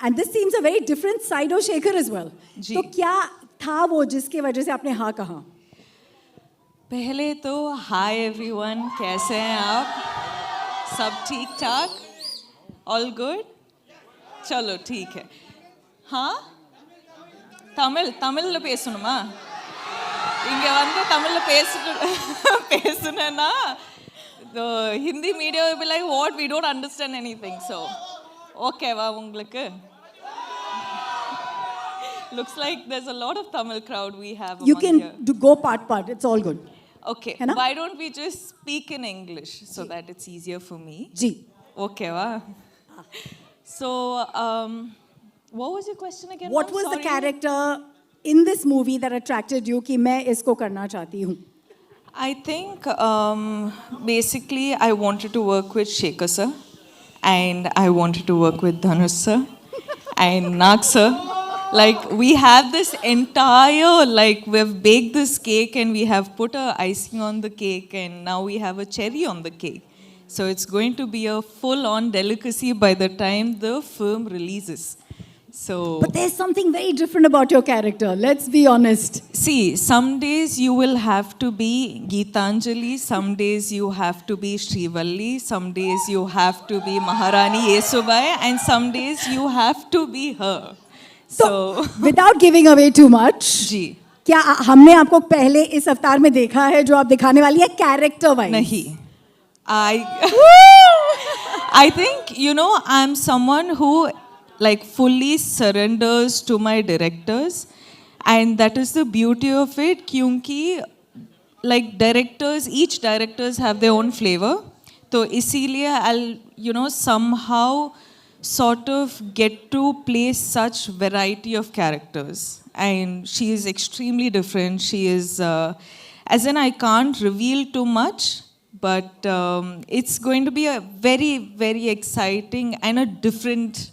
And this seems a very different side of Shekhar as well. जी. तो क्या था वो जिसकी वजह से आपने हाँ कहा? पहले तो हाय एवरीवन, कैसे हैं आप? सब ठीक ठाक? All good? चलो ठीक है. हाँ, தமிழ்ல பேசணுமா? இங்க வந்து தமிழ்ல பேசுனேன்னா the Hindi media will be like, what, we don't understand anything. So ஓகேவா உங்களுக்கு? Looks like there's a lot of Tamil crowd we have You among can here. go part. It's all good. Okay, है ना? why don't we just speak in English so that it's easier for me? Ji. Okay, wow. So, what was your question again? What was the character in this movie that attracted you कि मैं इसको करना चाहती हूँ? I think basically I wanted to work with Shekhar sir, and I wanted to work with Dhanush sir and Nag sir. Like we have this entire, like we've baked this cake and we have put a icing on the cake and now we have a cherry on the cake. So it's going to be a full-on delicacy by the time the film releases. So, But there's something very different about your character. Let's be honest. see, some days you will have to be Geetanjali, some days you have to be Srivalli, some days you have to be Maharani Yesubai, and some days you have to be her. So, So, without giving away too much, जी, क्या हमने आपको पहले इस अवतार में देखा है जो आप दिखाने वाली है कैरेक्टर वाइज? नहीं. I think, you know, I'm someone who like fully surrenders to my directors, and that is the beauty of it. क्योंकि like directors, each directors have their own flavor. तो इसीलिए I'll, you know, somehow sort of get to play such variety of characters. And she is extremely different. She is, as in I can't reveal too much, but it's going to be a very, very exciting and a different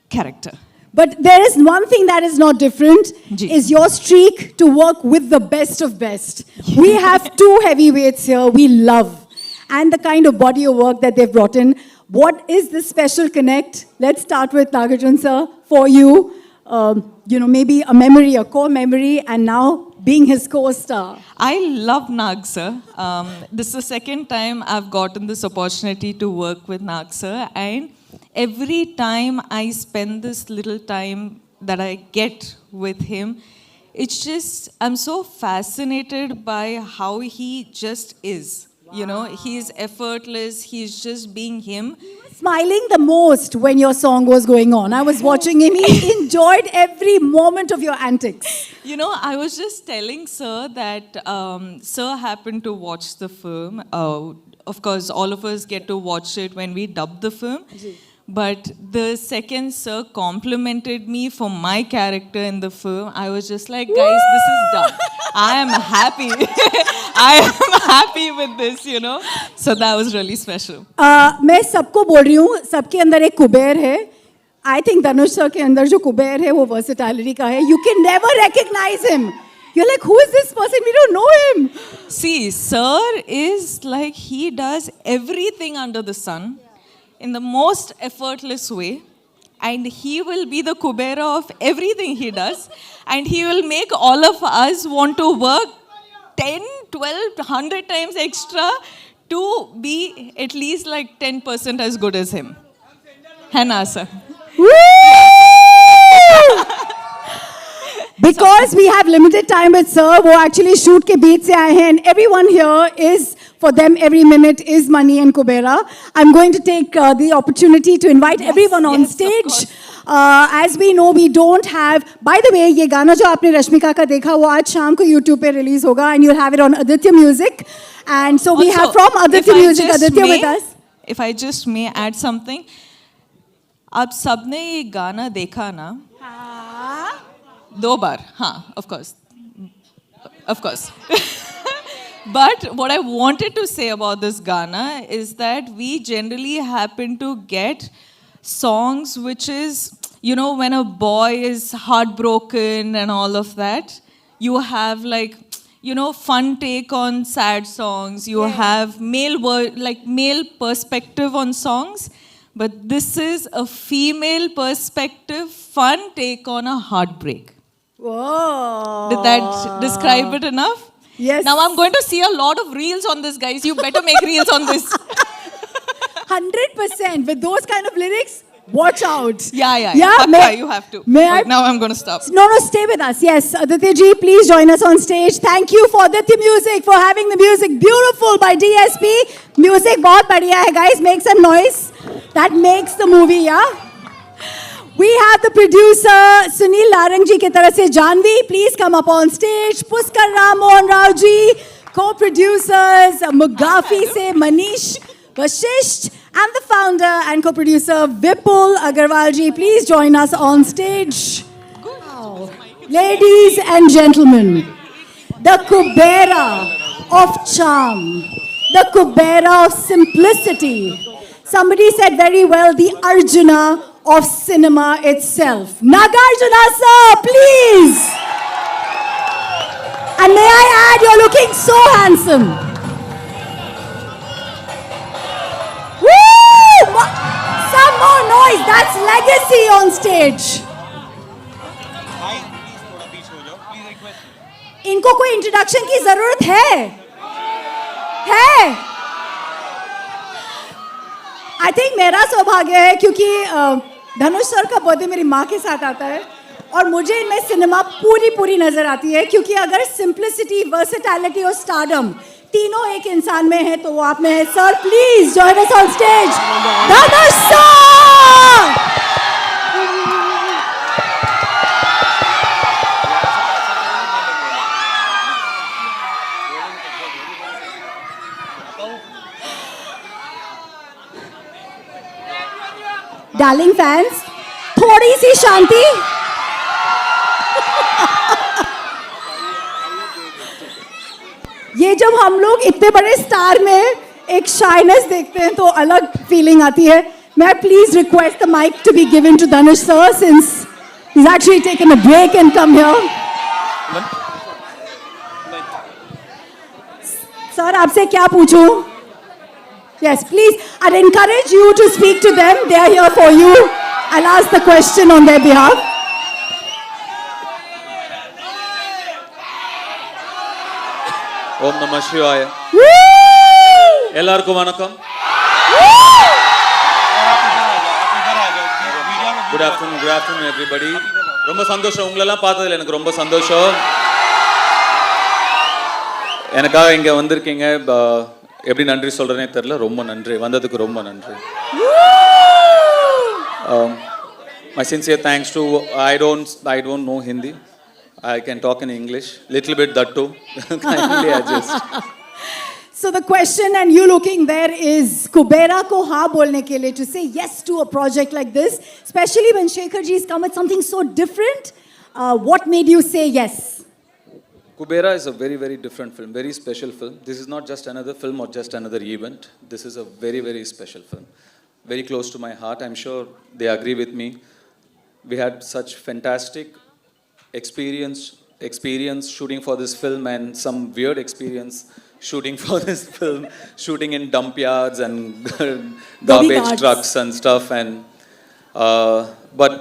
character. But there is one thing that is not different, ji. is your streak to work with the best of best. We have two heavyweights here we love. And the kind of body of work that they've brought in. What is the special connect? Let's start with Nagarjun sir. For you, you know, maybe a memory, a core memory, and now being his co-star. I love Nag sir. This is the second time I've gotten this opportunity to work with Nag sir, and every time I spend this little time that I get with him, it's just, I'm so fascinated by how he just is. You know, he's effortless, he's just being him. Smiling the most when your song was going on. I was watching him. He enjoyed every moment of your antics. You know, I was just telling Sir that Sir happened to watch the film. Of course, all of us get to watch it when we dub the film. But the second Sir complimented me for my character in the film, I was just like, guys, this is done. I am happy. I am happy with this, you know. So that was really special. मैं सबको बोल रही हूँ, सबके अंदर एक कुबेर है. I think Dhanush sir के अंदर जो कुबेर है वो versatility का है. You can never recognize him. You're like, who is this person? We don't know him. See, Sir is like, he does everything under the sun in the most effortless way. And he will be the Kubera of everything he does. And he will make all of us want to work 10, 12, 100 times extra to be at least like 10% as good as him. है ना sir? Because we have limited time with sir, वो actually shoot के बीच से आए हैं, and everyone here is, for them every minute is money and Kubera. I'm going to take the opportunity to invite everyone on stage. As we know, we don't have, by the way, ये गाना जो आपने रश्मिका का देखा वो आज शाम को YouTube पे release होगा, and you'll have it on Aditya Music. And so we have from Aditya Music, Aditya with us. If I just may add something, आप सबने ये गाना देखा ना? दो बार, हाँ, of course. But what I wanted to say about this Gana is that we generally happen to get songs which is, you know, when a boy is heartbroken and all of that, you have like, you know, fun take on sad songs, you have male perspective on songs. but this is a female perspective, fun take on a heartbreak. Whoa. Did that describe it enough? Yes. Now I'm going to see a lot of reels on this, guys. You better make reels on this. 100% with those kind of lyrics. Watch out. Yeah. May, you have to. May But I? now I'm going to stop. No, stay with us. Yes, Aditya ji, please join us on stage. Thank you for Aditya Music for having the music. Beautiful by DSP. Music बहुत बढ़िया है, guys. Make some noise. That makes the movie, yeah? We have the producer Sunil Larang ji की तरफ से Janvi. Please come up on stage. Puskar Ram Mohan Rao ji. Co-producers Mugafi se Manish Vashisht. And the founder and co-producer Vipul Agarwal ji, please join us on stage. Wow. Ladies and gentlemen, the Kubera of charm, the Kubera of simplicity. Somebody said very well, the Arjuna of cinema itself. Nagarjuna sir, please. And may I add, you're looking so handsome. Some more noise. That's legacy on stage. इनको कोई introduction की जरूरत है? I think मेरा सौभाग्य है क्योंकि धनुष sir का बर्थडे मेरी माँ के साथ आता है और मुझे इनमें सिनेमा पूरी नजर आती है क्योंकि अगर सिंप्लिसिटी, वर्सेटैलिटी और स्टारडम तीनों एक इंसान में है तो वो आप में है. Sir please join us on stage. Dhanush sir. Darling fans, थोड़ी सी शांति. ये जब हम लोग इतने बड़े स्टार में एक शाइनेस देखते हैं तो अलग फीलिंग आती है. May I please request the mic to be given to Dhanush sir since he's actually taken a break and come here. Sir, आपसे क्या पूछूं? Yes, please. I'd encourage you to speak to them. They are here for you. I'll ask the question on their behalf. ஓம் நம சிவாய. எல்லாருக்கும் வணக்கம். Good afternoon everybody. ரொம்ப சந்தோஷம் உங்களெல்லாம் பார்த்ததுல எனக்கு ரொம்ப சந்தோஷம். எனக்காக இங்கே வந்திருக்கீங்க. எப்படி நன்றி சொல்கிறேனே தெரில. ரொம்ப நன்றி, வந்ததுக்கு ரொம்ப நன்றி. My sincere thanks to, I don't know Hindi. I can talk in English, little bit that too. Kindly adjust. So the question, and you looking there, is Kubera ko हाँ बोलने के लिए, to say yes to a project like this, especially when Shekhar ji has come with something so different. What made you say yes? Kubera is a very, very different film, very special film. This is not just another film or just another event. This is a very, very special film. Very close to my heart. I'm sure they agree with me. We had such fantastic experience shooting for this film and some weird experience shooting for this film, shooting in dump yards and garbage trucks and stuff. And but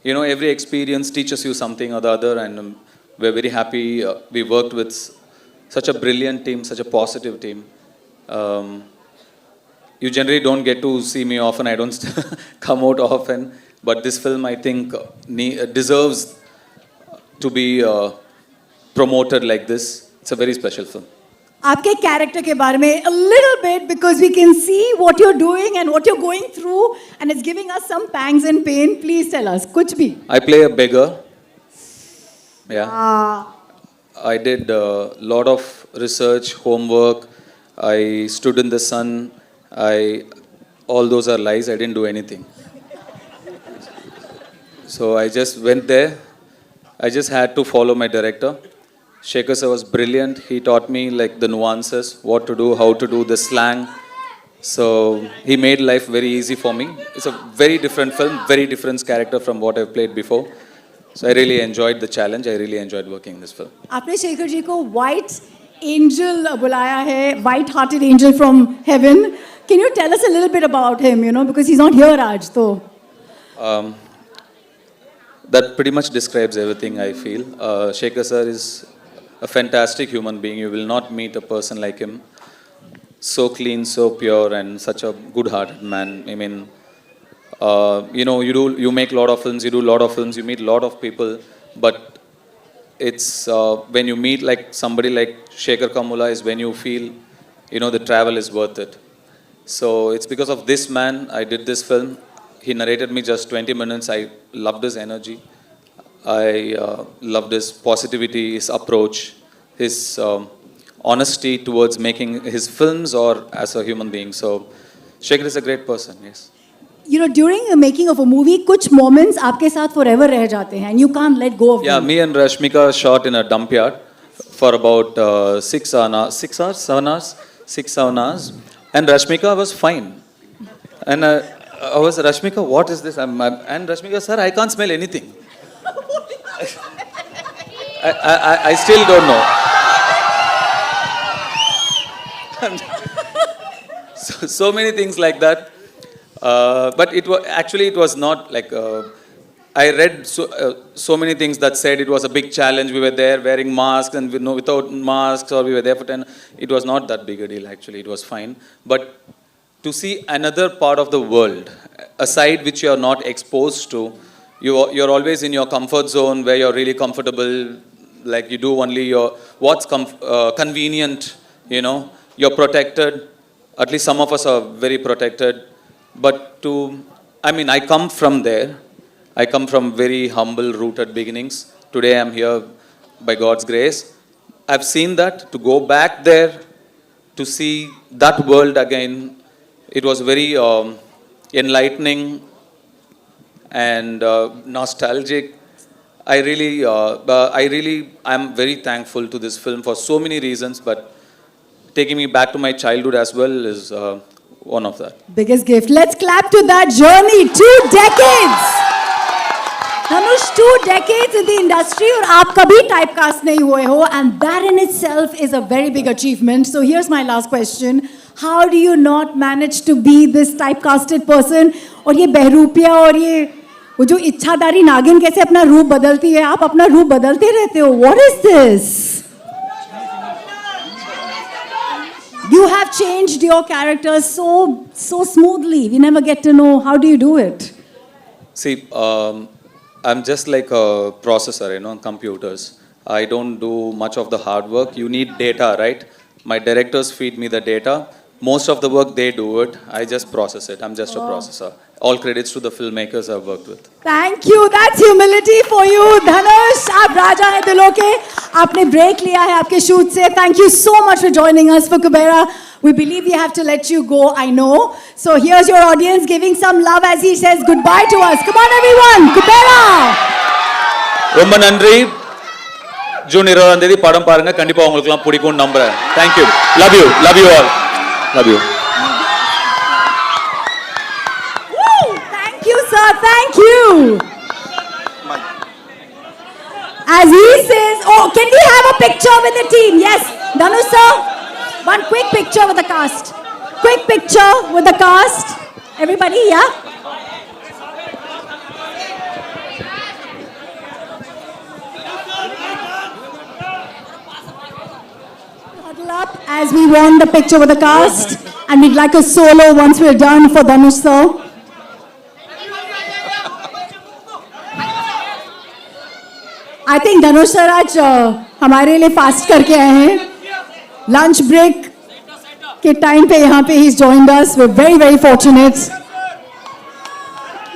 you know, every experience teaches you something or the other, and we're very happy we worked with such a brilliant team, such a positive team. You generally don't get to see me often. I don't come out often, but this film, I think, deserves to be promoted like this. It's a very special film. आपके character के बारे में a little bit, because we can see what you're doing and what you're going through, and it's giving us some pangs and pain. Please tell us, कुछ भी. I play a beggar. Yeah. I did a lot of research, homework. I stood in the sun. All those are lies. I didn't do anything. So I just went there. I just had to follow my director. Shekhar sir was brilliant. He taught me like the nuances, what to do, how to do, the slang. So he made life very easy for me. It's a very different film, very different character from what I've played before. So I really enjoyed the challenge. I really enjoyed working in this film. आपने शेखर जी को white angel बुलाया है, white hearted angel from heaven. Can you tell us a little bit about him, you know, because he's not here, Raj, so. Um, that pretty much describes everything I feel. Shekhar sir is a fantastic human being. You will not meet a person like him. So clean, so pure, and such a good-hearted man. I mean, you make a lot of films, you do a lot of films, you meet a lot of people, but it's when you meet like somebody like Shekhar Kamula is when you feel, the travel is worth it. So it's because of this man I did this film. He narrated me just 20 minutes. I loved his energy. I loved his positivity, his approach, his honesty towards making his films or as a human being. So Shekhar is a great person, yes. You know, during the making of a movie, कुछ moments आपके साथ forever रह जाते हैं, and you can't let go of Yeah, them. me and Rashmika shot in a dump yard for about 7 hours, and Rashmika was fine. And I was, Rashmika, what is this? And Rashmika, sir, I can't smell anything. I still don't know. So many things like that. But it was not like, I read so many things that said it was a big challenge. We were there wearing masks and without masks, or we were there for 10. It was not that big a deal, actually. It was fine. But to see another part of the world, a side which you are not exposed to, you're always in your comfort zone where you're really comfortable, like you do only what's convenient, you're protected. At least some of us are very protected. But I come from there. I come from very humble, rooted beginnings. Today I'm here by God's grace. I've seen that. To go back there, to see that world again, it was very enlightening and nostalgic. I'm very thankful to this film for so many reasons, but taking me back to my childhood as well is one of that. Biggest gift. Let's clap to that journey. 2 decades. Dhanush, 2 decades in the industry, और आप कभी typecast नहीं हुए हो, and that in itself is a very big achievement. So here's my last question. How do you not manage to be this typecasted person? और ये बहरूपिया और ये वो जो इच्छाधारी नागिन कैसे अपना रूप बदलती है? आप अपना रूप बदलते रहते हो. What is this? You have changed your characters so smoothly. We never get to know. How do you do it? See, I'm just like a processor, computers. I don't do much of the hard work. You need data, right? My directors feed me the data. Most of the work, they do it. I just process it. I'm just a processor. All credits to the filmmakers I've worked with. Thank you. That's humility for you. Dhanush, आप राजा हैं दिलों के. आपने break लिया है आपके shoot से. Thank you so much for joining us for Kubera. We believe we have to let you go, I know. So here's your audience giving some love as he says goodbye to us. Come on everyone, Kubera. ரொம்ப நன்றி. June 20ஆம் தேதி படம் பாருங்க. கண்டிப்பா உங்களுக்குலாம் பிடிக்கும்னு நம்புறேன். Thank you. Love you. Love you all. Love you. Woo! Thank you, sir. Thank you. As he says, oh, can we have a picture with the team? Yes, Dhanush sir. One quick picture with the cast. Quick picture with the cast. Everybody, yeah? Huddle up as we want the picture with the cast. And we'd like a solo once we're done for Dhanush sir. I think Dhanush sir आज हमारे लिए fast करके आए हैं. Lunch break के time पे यहाँ पे he's joined us. We're very, very fortunate.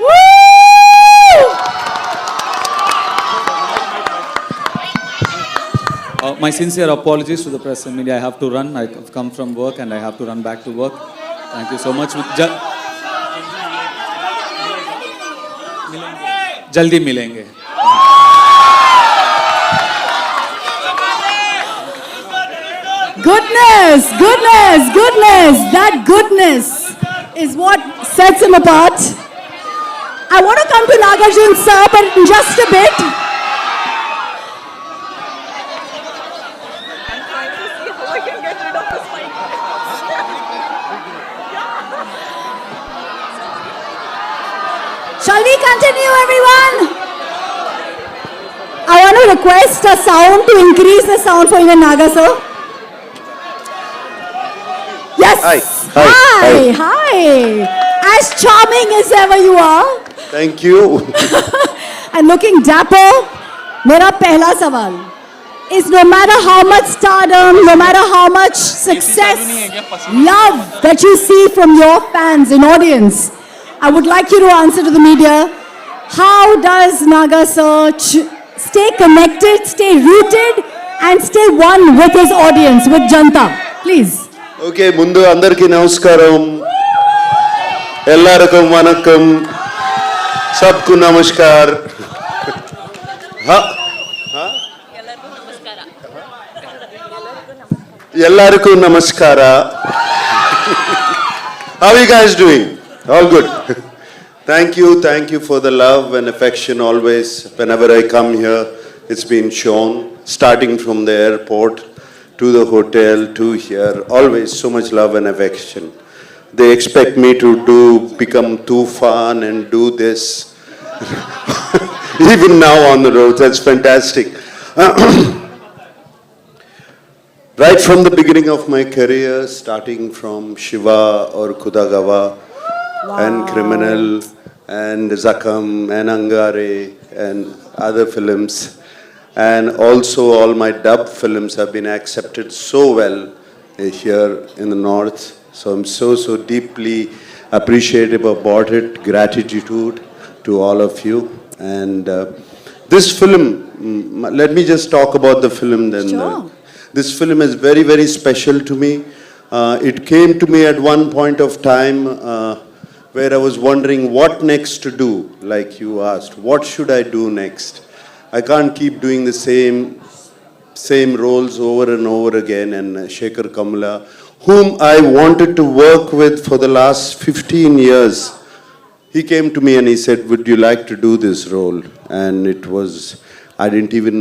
Woo! My sincere apologies to the press and media. I have to run. I've come from work and I have to run back to work. Thank you so much. जल्दी मिलेंगे. Goodness, goodness, goodness. That goodness is what sets him apart. I want to come to Nagarjun sir, but in just a bit. request a sound to increase the sound for even Naga sir. Yes. Hi. Hi. Hi. As charming as ever you are Thank you. and looking dapper. मेरा पहला सवाल is no matter how much stardom, no matter how much success, love that you see from your fans and audience, I would like you to answer to the media. How does Naga sir stay connected, stay rooted, and stay one with his audience, with Janta? Please. Okay ముందు అందరికీ నమస్కారం ఎల్లరికం వనక్కం సబ్కు నమస్కార్ ఎల్లరికూ నమస్కార How are you guys doing? All good. Thank you for the love and affection always. Whenever I come here, it's been shown, starting from the airport to the hotel to here, always so much love and affection. They expect me to become too fun and do this. Even now on the road, that's fantastic. Right from the beginning of my career, starting from Shiva or Kudagawa and Criminal and Zakam and Angare and other films, and also all my dub films have been accepted so well here in the north. So I'm so deeply appreciative about it. Gratitude to all of you. And this film, let me just talk about the film then. Sure. This film is very special to me. It came to me at one point of time where I was wondering what next to do, like you asked. What should I do next? I can't keep doing the same roles over and over again. And Shekhar Kamla, whom I wanted to work with for the last 15 years, he came to me and he said, would you like to do this role? And it was, I didn't even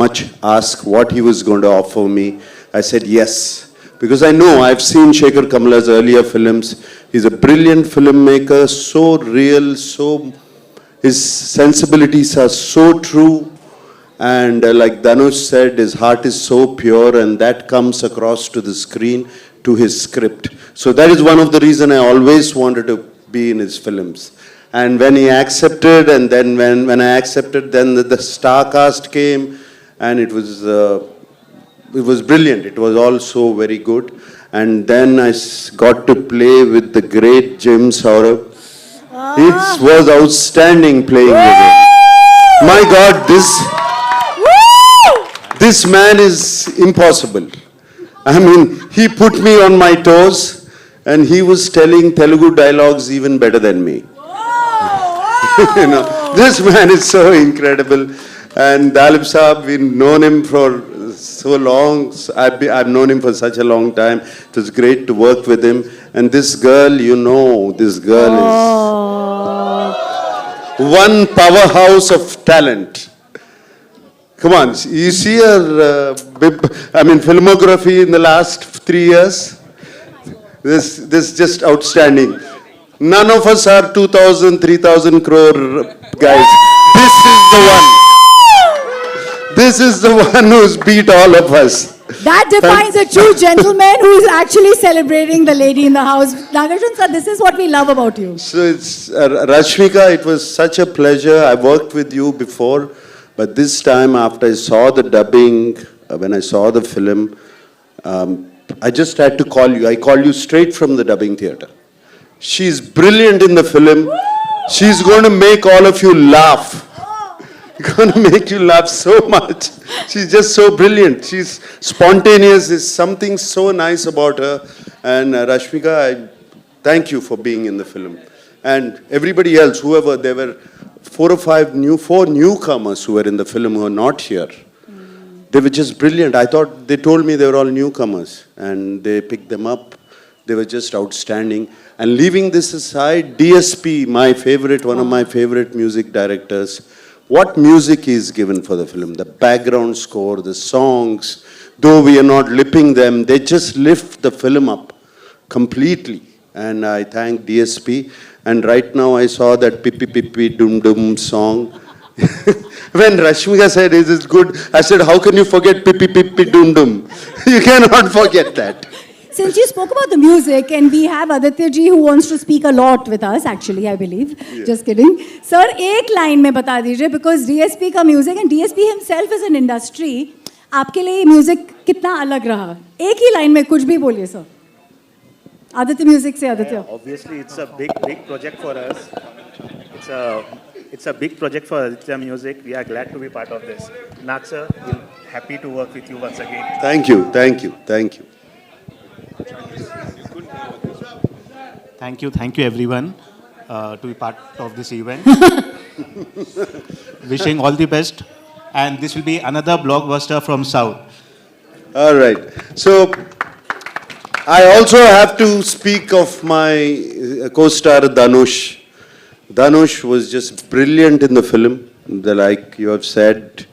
much ask what he was going to offer me. I said yes, because I know I've seen Shekhar Kamla's earlier films. He's a brilliant filmmaker, so real, his sensibilities are so true, and like Dhanush said, his heart is so pure, and that comes across to the screen, to his script. So that is one of the reasons I always wanted to be in his films. And when he accepted, and then when I accepted, then the star cast came, and it was brilliant. It was all so very good. And then I got to play with the great Jim Saurabh. It was outstanding playing with him. My God, this man is impossible. I mean, he put me on my toes, and he was telling Telugu dialogues even better than me. You know, this man is so incredible. And Dalip Saab, we've known him for so long. I've known him for such a long time. It was great to work with him. And this girl, this girl is one powerhouse of talent. Come on, you see her, filmography in the last 3 years? This is just outstanding. None of us are 2,000, 3,000 crore guys. This is the one. This is the one who's beat all of us. That defines a true gentleman who is actually celebrating the lady in the house. Nagarjun sir, this is what we love about you. So it's Rashmika, it was such a pleasure. I worked with you before, but this time after I saw the dubbing, when I saw the film, I just had to call you. I called you straight from the dubbing theater. She's brilliant in the film. She's going to make all of you laugh. Going to make you laugh so much. She's just so brilliant. She's spontaneous. There's something so nice about her. And Rashmika, I thank you for being in the film. And everybody else, whoever, there were 4 newcomers who were in the film who are not here. They were just brilliant. I thought, they told me they were all newcomers, and they picked them up. They were just outstanding. And leaving this aside, DSP, one of my favorite music directors, what music is given for the film, the background score, the songs, though we are not lipping them, they just lift the film up completely. And I thank DSP. And right now I saw that Pippi Pippi Dum Dum song, When Rashmika said, "Is it good?" I said, "How can you forget Pippi Pippi Dum Dum?" You cannot forget that. Since you spoke about the music, and we have Aditya ji who wants to speak a lot with us, actually, I believe. Just kidding. Sir, एक line में बता दीजिए, because DSP का music and DSP himself is an industry. आपके लिए music कितना अलग रहा? एक ही लाइन में कुछ भी बोलिए सर. आदित्य म्यूजिक से Aditya. Obviously, it's a big project for us. It's a big project for Aditya Music. We are glad to be part of this. Nag sir, we're happy to work with you once again. Thank you, thank you, thank you. Thank you everyone to be part of this event. Wishing all the best, and this will be another blockbuster from South. All right. So, I also have to speak of my co-star Dhanush. Dhanush was just brilliant in the film. Like you have said,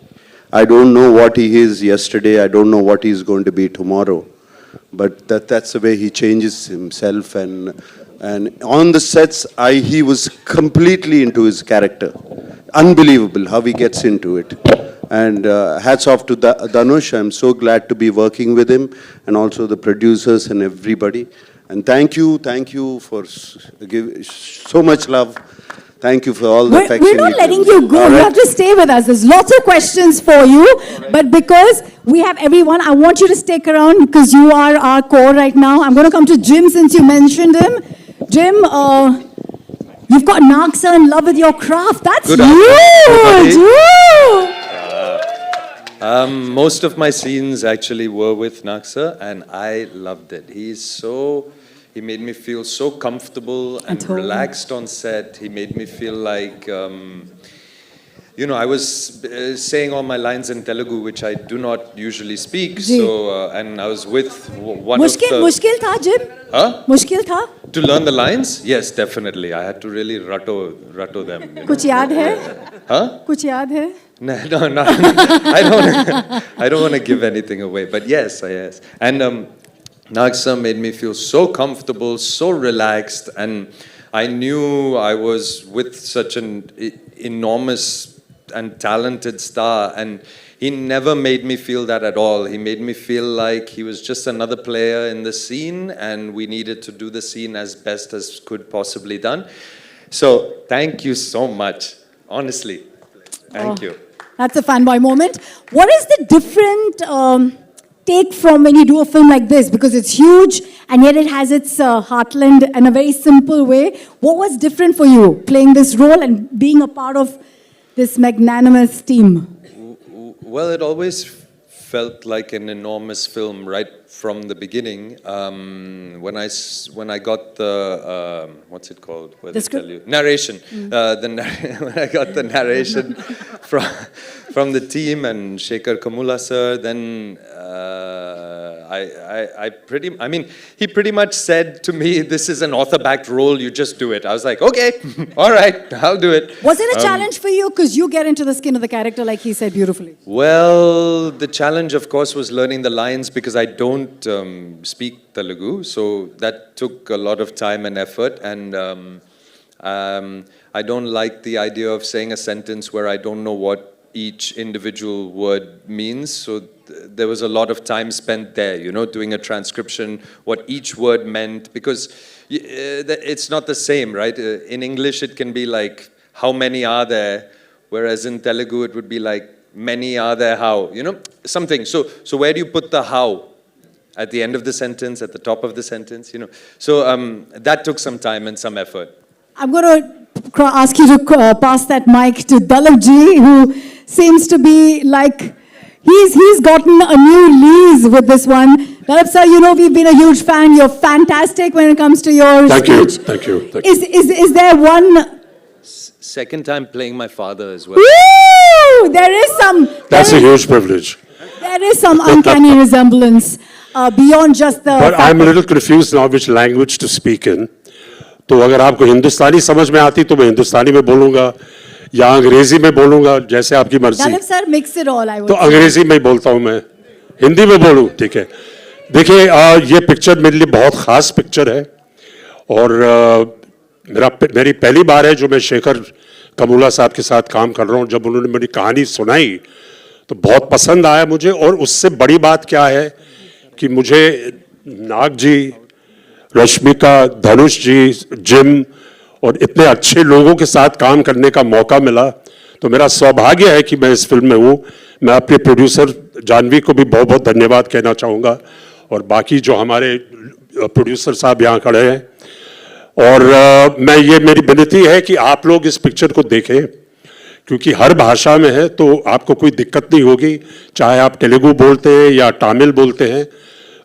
I don't know what he is yesterday. I don't know what he's going to be tomorrow. But that's the way he changes himself. And on the sets, he was completely into his character. Unbelievable how he gets into it. And hats off to Dhanush. I'm so glad to be working with him, and also the producers and everybody. And thank you for giving so much love. Thank you for all the affection. We're not letting you go. All You right. have to stay with us. There's lots of questions for you. But because we have everyone, I want you to stick around because you are our core right now. I'm going to come to Jim since you mentioned him. Jim, you've got Naksa in love with your craft. That's Good huge. afternoon, Woo! Most of my scenes actually were with Naksa, and I loved it. He made me feel so comfortable and told him. relaxed on set. He made me feel like, I was saying all my lines in Telugu, which I do not usually speak. Ji. So, and I was with one of the... मुश्किल था Jim? Huh? मुश्किल था? To learn the lines? Yes, definitely. I had to really rattle them. You know. कुछ याद है? Huh? कुछ याद है? No, I don't want to give anything away, but yes. And Naksa made me feel so comfortable, so relaxed, and I knew I was with such an enormous and talented star, and he never made me feel that at all. He made me feel like he was just another player in the scene, and we needed to do the scene as best as could possibly done. So thank you so much, honestly. Thank you. That's a fanboy moment. What is the different take from when you do a film like this? Because it's huge and yet it has its heartland in a very simple way. What was different for you playing this role and being a part of this magnanimous team? Well, it always felt like an enormous film right from the beginning. When I got the what's it called? Where The they script? tell you narration. When I got the narration from the team and Shekhar Kamula sir, then he pretty much said to me, "This is an author-backed role. You just do it." I was like, "Okay, all right, I'll do it." Was it a challenge for you? Because you get into the skin of the character, like he said beautifully. Well, the challenge, of course, was learning the lines because I don't speak Telugu, so that took a lot of time and effort. And I don't like the idea of saying a sentence where I don't know what each individual word means. So there was a lot of time spent there, doing a transcription, what each word meant, because it's not the same, right? In English, it can be like, how many are there? Whereas in Telugu, it would be like, many are there how? Something. So where do you put the how? At the end of the sentence, at the top of the sentence, So that took some time and some effort. I'm going to ask you to pass that mic to Dalip ji, who seems to be like, he's gotten a new lease with this one. Dalip sir, we've been a huge fan. You're fantastic when it comes to your speech. Thank you. Is there one... Second time playing my father as well. Woo! That's a huge privilege. There is some uncanny resemblance beyond just the... But I'm a little confused now which language to speak in. तो अगर आपको हिंदुस्तानी समझ में आती तो मैं हिंदुस्तानी में बोलूंगा या अंग्रेजी में बोलूंगा, जैसे आपकी मर्जी. Dalip sir, mix it all, I would तो say. अंग्रेजी में बोलता हूं मैं, हिंदी में बोलूं, ठीक है. देखिए ये पिक्चर मेरे लिए बहुत खास पिक्चर है और मेरी पहली बार है जो मैं शेखर कमूला साहब के साथ काम कर रहा हूँ, जब उन्होंने मेरी कहानी सुनाई तो बहुत पसंद आया मुझे। और उससे बड़ी बात क्या है कि मुझे नाग जी, रश्मिका, धनुष जी, जिम और इतने अच्छे लोगों के साथ काम करने का मौका मिला, तो मेरा सौभाग्य है कि मैं इस फिल्म में हूँ। मैं अपने प्रोड्यूसर जानवी को भी बहुत बहुत धन्यवाद कहना चाहूँगा, और बाकी जो हमारे प्रोड्यूसर साहब यहाँ खड़े हैं। और मैं ये मेरी विनती है कि आप लोग इस पिक्चर को देखें, क्योंकि हर भाषा में है, तो आपको कोई दिक्कत नहीं होगी, चाहे आप तेलुगु बोलते हैं या तमिल बोलते हैं।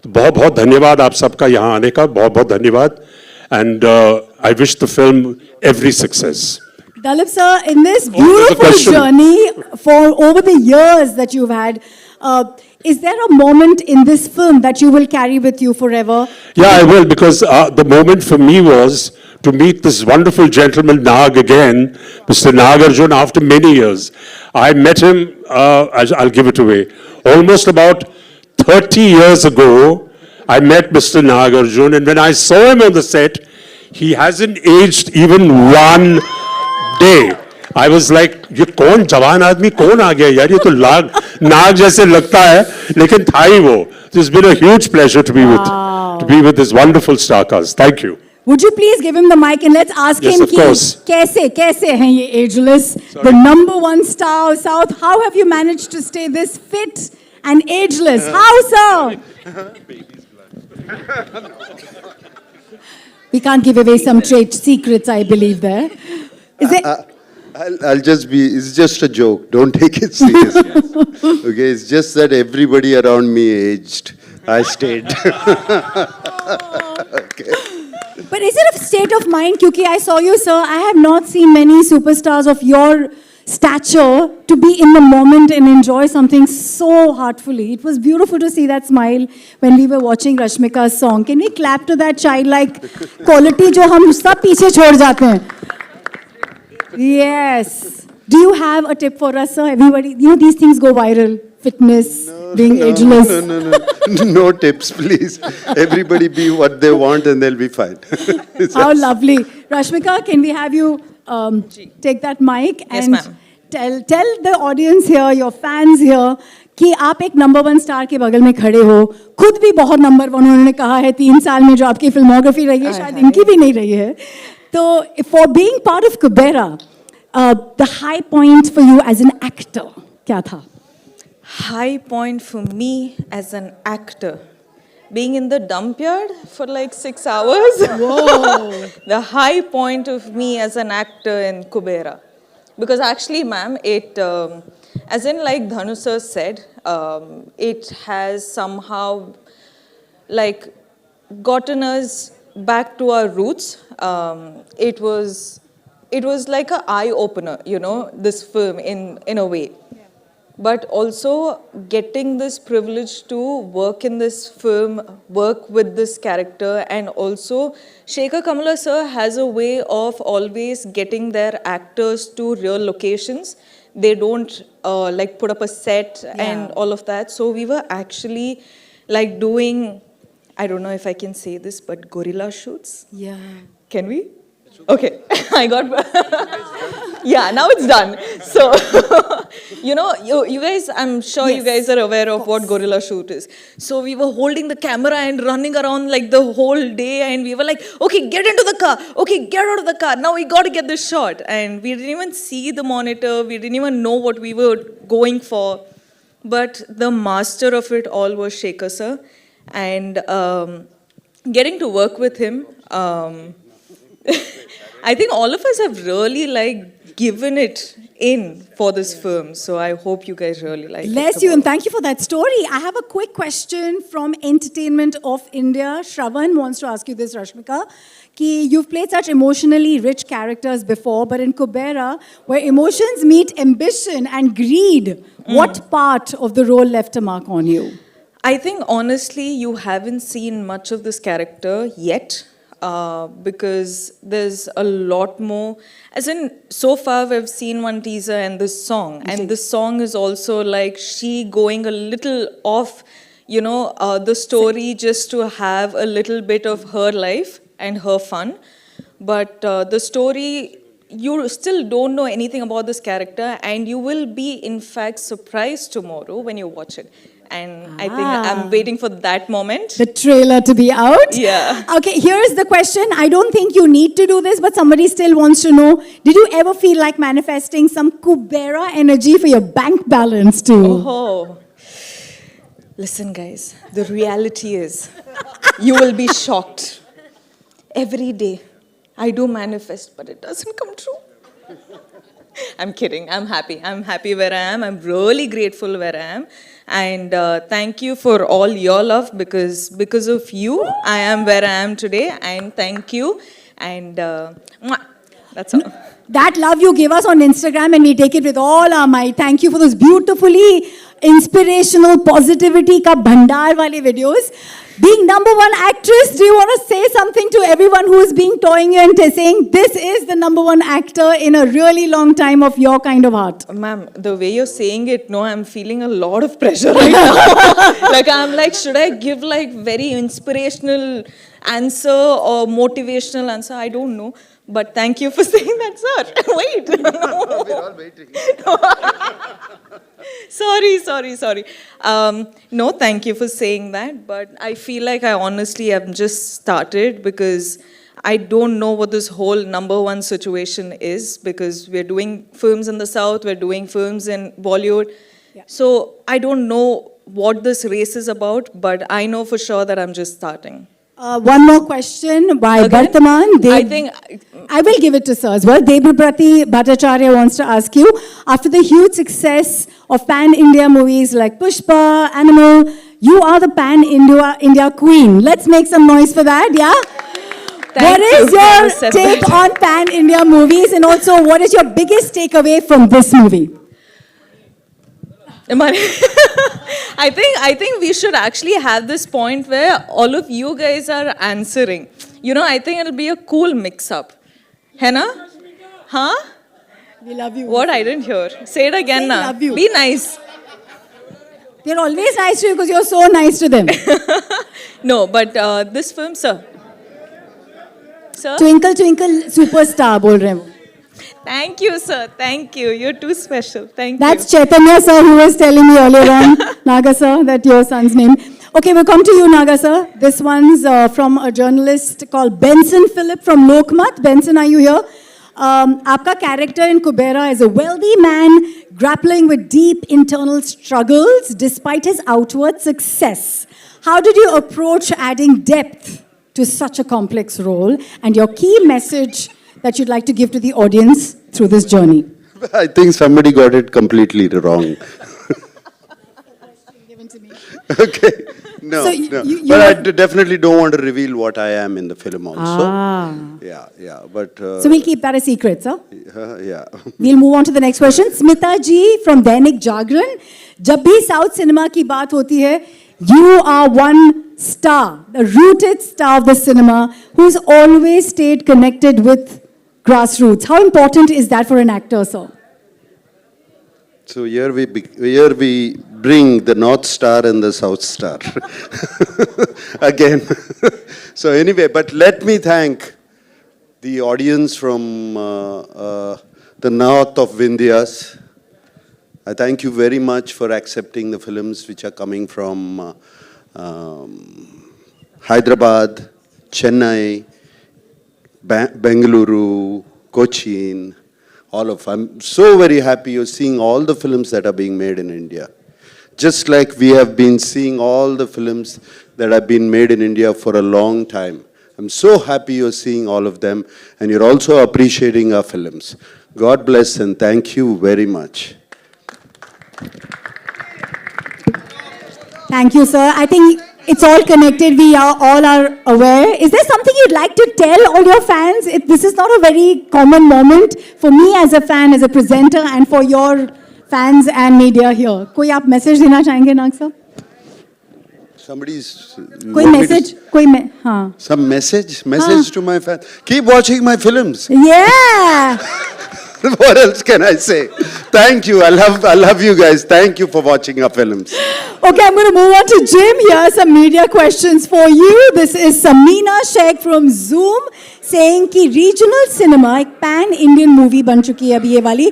तो बहुत बहुत धन्यवाद आप सबका यहाँ आने का, बहुत बहुत धन्यवाद। And I wish the film every success. Dalip sir, in this there's a beautiful question. journey for over the years that you've had, is there a moment in this film that you will carry with you forever? Yeah, I will, because the moment for me was to meet this wonderful gentleman, Nag, again, Mr. Nagarjun, after many years. I met him, I'll give it away, almost about 30 years ago. I met Mr. Nagarjun, and when I saw him on the set, he hasn't aged even one day. I was like, ये कौन जवान आदमी कौन आ गया यार, ये तो नाग जैसे लगता है, लेकिन था ही वो. It's been a huge pleasure to be with this wonderful star cast. Thank you. Would you please give him the mic and let's ask Yes, him of course. कैसे हैं ये ageless, the number one star of South? How have you managed to stay this fit and ageless? How, sir? We can't give away some trade secrets, I believe there. Is it? I'll just be, it's just a joke. Don't take it seriously. Okay, it's just that everybody around me aged. I stayed. But is it a state of mind? Because I saw you, sir. I have not seen many superstars of your stature to be in the moment and enjoy something so heartfully. It was beautiful to see that smile when we were watching Rashmika's song. Can we clap to that childlike quality जो हम सब पीछे छोड़ जाते हैं? Yes. Do you have a tip for us, sir? Everybody, you know, these things go viral. Fitness, being ageless. No tips, please. Everybody be what they want and they'll be fine. How lovely. Rashmika, can we have you take that mic Yes, and ma'am. tell the audience here, your fans here, कि आप एक number one star के बगल में खड़े हो, खुद भी बहुत नंबर वन उन्होंने कहा है 3 साल में जो आपकी फिल्मोग्राफी रही है, शायद इनकी भी नहीं रही है. तो for being part of Kubera, the high point for you as an actor, क्या था? High point for me as an actor. Being in the dump yard for like 6 hours. Whoa. The high point of me as an actor in Kubera. Because actually, ma'am, it, as in like Dhanu sir said, it has somehow like gotten us back to our roots. It was like an eye opener, you know, this film in a way. But also getting this privilege to work in this film, work with this character, and also Shekhar Kamala sir has a way of always getting their actors to real locations. They don't like put up a set and all of that. So we were actually like doing, I don't know if I can say this, but gorilla shoots. Yeah. Can we? Okay, I got. Yeah, now it's done. So, you know, you guys, I'm sure you guys are aware of what gorilla shoot is. So we were holding the camera and running around like the whole day, and we were like, okay, get into the car. Okay, get out of the car. Now we got to get this shot. And we didn't even see the monitor. We didn't even know what we were going for. But the master of it all was Shekhar sir. And getting to work with him, I think all of us have really like given it in for this film. So I hope you guys really like it. Bless you and thank you for that story. I have a quick question from Entertainment of India. Shravan wants to ask you this, Rashmika. Ki you've played such emotionally rich characters before, but in Kubera, where emotions meet ambition and greed, what part of the role left a mark on you? I think honestly, you haven't seen much of this character yet. Because there's a lot more. As in, so far we've seen one teaser and this song. And this song is also like she going a little off, you know, the story just to have a little bit of her life and her fun. But the story, you still don't know anything about this character, and you will be, in fact, surprised tomorrow when you watch it. And I think I'm waiting for that moment. The trailer to be out. Yeah. Okay, here's the question. I don't think you need to do this, but somebody still wants to know. Did you ever feel like manifesting some Kubera energy for your bank balance too? Oh. Listen, guys, the reality is you will be shocked. Every day I do manifest, but it doesn't come true. I'm kidding. I'm happy. I'm happy where I am. I'm really grateful where I am. And thank you for all your love, because of you, I am where I am today. And thank you. And mwah. That's all. That love you give us on Instagram, and we take it with all our might. Thank you for those beautifully inspirational positivity ka bhandar wale videos. Being #1 actress, do you want to say something to everyone who is being toying you and saying this is the #1 actor in a really long time of your kind of art? Ma'am, the way you're saying it, no, I'm feeling a lot of pressure right now. Like, I'm like, should I give like very inspirational answer or motivational answer? I don't know. But thank you for saying that, sir. Wait. We're all waiting. Sorry. No, thank you for saying that. But I feel like I honestly have just started, because I don't know what this whole #1 situation is, because we're doing films in the South, we're doing films in Bollywood. Yeah. So I don't know what this race is about, but I know for sure that I'm just starting. One more question by Again? Bartaman. I think I will give it to sir as well. Debabrati Bhattacharya wants to ask you, after the huge success of pan-India movies like Pushpa, Animal, you are the pan-India queen. Let's make some noise for that, yeah? What is your take on pan-India movies, and also what is your biggest takeaway from this movie? I think we should actually have this point where all of you guys are answering. You know, I think it'll be a cool mix-up. Henna? Huh? We love you. What? I didn't hear. Say it again Say now. love you. Be nice. They're always nice to you because you're so nice to them. No, but this film, sir. Sir? Twinkle Twinkle Superstar bol rahe hain wo. Thank you, sir. Thank you. You're too special. Thank That's you. Chaitanya sir who was telling me earlier on, Naga sir, that your son's name. Okay, we'll come to you, Naga sir. This one's from a journalist called Benson Philip from Lokmat. Benson, are you here? Aapka character in Kubera is a wealthy man grappling with deep internal struggles despite his outward success. How did you approach adding depth to such a complex role, and your key message that you'd like to give to the audience through this journey? I think somebody got it completely wrong. Okay. No, So no. you But I are- definitely don't want to reveal what I am in the film also. Yeah. But So we'll keep that a secret, sir. yeah. We'll move on to the next question. Smita ji from Dainik Jagran. जब भी South cinema की बात होती है, you are one star, the rooted star of the cinema, who's always stayed connected with grassroots. How important is that for an actor, sir? So here we bring the North Star and the South Star again. So anyway, but let me thank the audience from the north of Vindhyas. I thank you very much for accepting the films which are coming from Hyderabad, Chennai, Bengaluru, Cochin. I'm so very happy you're seeing all the films that are being made in India. Just like we have been seeing all the films that have been made in India for a long time. I'm so happy you're seeing all of them, and you're also appreciating our films. God bless and thank you very much. Thank you, sir. I think it's all connected. We are all are aware. Is there something you'd like to tell all your fans? This is not a very common moment for me as a fan, as a presenter, and for your fans and media here. कोई आप message देना चाहेंगे, नाग sir? Somebody's... कोई message? हाँ. Some message to my fans. Keep watching my films. Yeah. What else can I say? Thank you. I love you guys. Thank you for watching our films. Okay, I'm going to move on to Jim. Here are some media questions for you. This is Samina Sheikh from Zoom saying कि regional cinema एक pan-Indian movie बन चुकी है अभी ये वाली.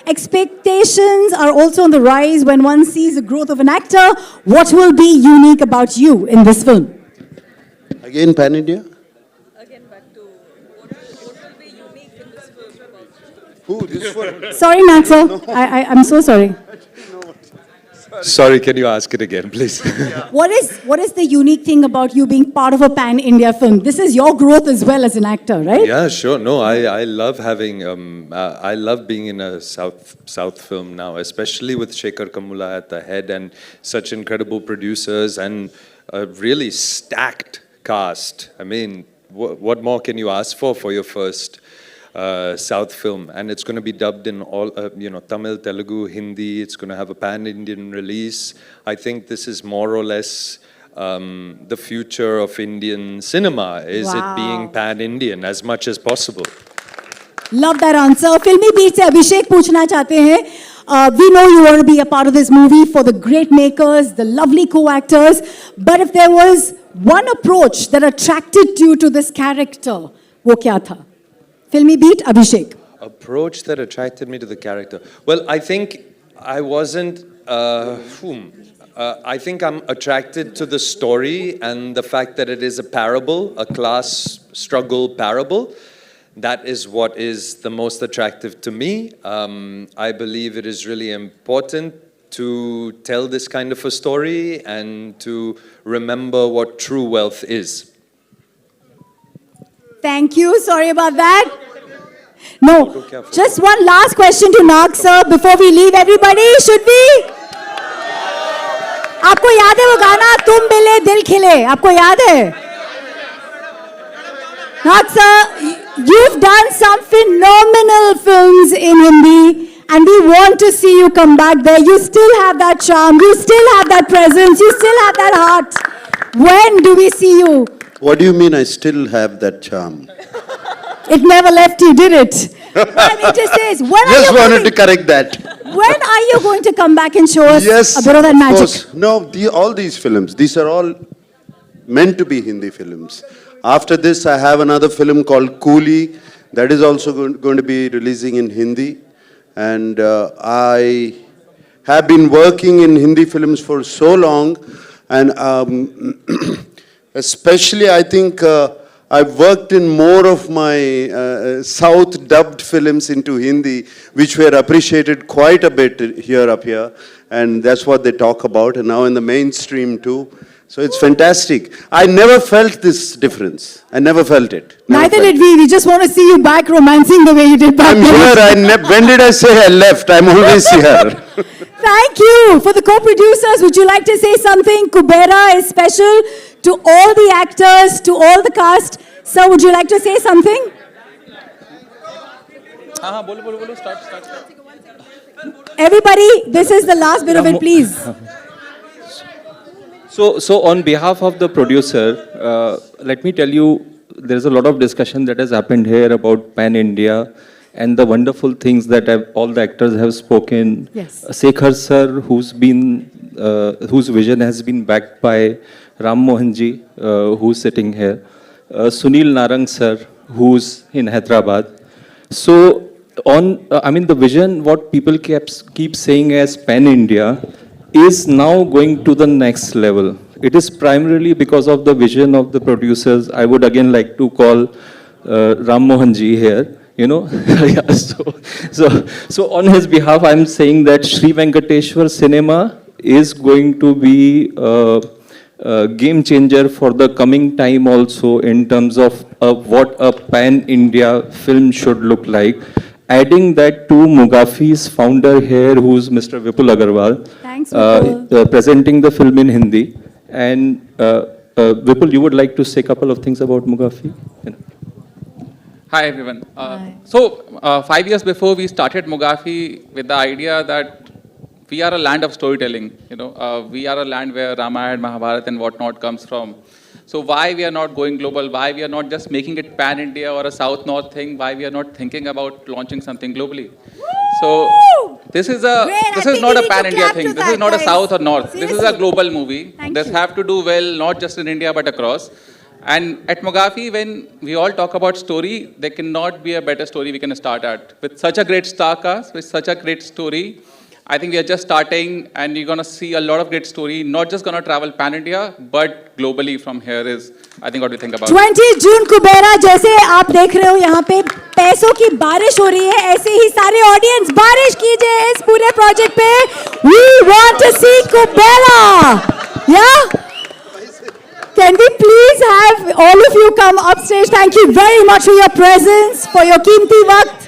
Expectations are also on the rise when one sees the growth of an actor. What will be unique about you in this film? Again, Pan India? Again, back to what will be unique in this film about Who? This one? Sorry, Naxa. I'm so sorry. Sorry, can you ask it again, please? What is the unique thing about you being part of a pan-India film? This is your growth as well as an actor, right? Yeah, sure. No, I love having, I love being in a South film now, especially with Shekhar Kamula at the head and such incredible producers and a really stacked cast. I mean, what more can you ask for your first South film? And it's going to be dubbed in all, Tamil, Telugu, Hindi. It's going to have a pan-Indian release. I think this is more or less the future of Indian cinema. Is Wow. it being pan-Indian as much as possible? Love that answer. Filmy Beat से अभिषेक पूछना चाहते हैं. We know you want to be a part of this movie for the great makers, the lovely co-actors. But if there was one approach that attracted you to this character, वो क्या था? Filmy Beat, Abhishek. Approach that attracted me to the character. Well, I think I wasn't. I think I'm attracted to the story and the fact that it is a parable, a class struggle parable. That is what is the most attractive to me. I believe it is really important to tell this kind of a story and to remember what true wealth is. Thank you. Sorry about that. No, just one last question to Nag sir before we leave. Everybody, should we? आपको याद है वो गाना तुम मिले दिल खिले? आपको याद है? Nag sir, you've done some phenomenal films in Hindi, and we want to see you come back there. You still have that charm. You still have that presence. You still have that heart. When do we see you? What do you mean I still have that charm? It never left you, did it? I mean, it just says, when are Just you wanted going, to correct that. when are you going to come back and show us Yes, a bit of that magic? course. No, all these films, these are all meant to be Hindi films. After this, I have another film called Coolie that is also going to be releasing in Hindi. And I have been working in Hindi films for so long, and especially I think I've worked in more of my South dubbed films into Hindi, which were appreciated quite a bit up here, and that's what they talk about, and now in the mainstream too. So it's fantastic. I never felt this difference. I never felt it. Never Neither felt did it. we. We just want to see you back romancing the way you did back I'm then. here. When did I say I left? I'm always here. Thank you. For the co-producers, would you like to say something? Kubera is special to all the actors, to all the cast. Sir, would you like to say something? Everybody, this is the last bit of it, please. So on behalf of the producer, let me tell you, there is a lot of discussion that has happened here about Pan India and the wonderful things that all the actors have spoken. Yes. Shekhar sir, whose vision has been backed by Ram Mohan ji, who's sitting here. Sunil Narang sir, who's in Hyderabad. So the vision, what people keep saying as Pan India, is now going to the next level. It is primarily because of the vision of the producers. I would again like to call Ram Mohan ji here. Yeah, so on his behalf, I'm saying that Sri Venkateshwar Cinema is going to be a game changer for the coming time also in terms of what a pan-India film should look like. Adding that to Mugafi's founder here, who's Mr. Vipul Agarwal, Thanks, Vipul. presenting the film in Hindi. And Vipul, you would like to say a couple of things about Mugafi? Hi everyone. Hi. So 5 years before we started Mugafi with the idea that we are a land of storytelling. We are a land where Ramayana, Mahabharata and whatnot comes from. So why we are not going global? Why we are not just making it pan-India or a South-North thing? Why we are not thinking about launching something globally? So this is Great. I this think is not we a need to pan-India clap thing. to This that, is not a guys. South or North. This is a Seriously. global movie. Thank This you. have to do well, not just in India but across. And at Mogafi, when we all talk about story, there cannot be a better story we can start at. With such a great star cast, with such a great story, I think we are just starting, and you're gonna see a lot of great story. Not just gonna travel pan-India, but globally from here is, I think, what we think about. 20 जून कुबेरा, जैसे आप देख रहे हो यहाँ पे पैसों की बारिश हो रही है, ऐसे ही सारे ऑडियंस बारिश कीजिए इस पूरे प्रोजेक्ट पे. We want to see Kubera. Yeah? Can we please have all of you come upstage? Thank you very much for your presence, for your कीमती वक्त.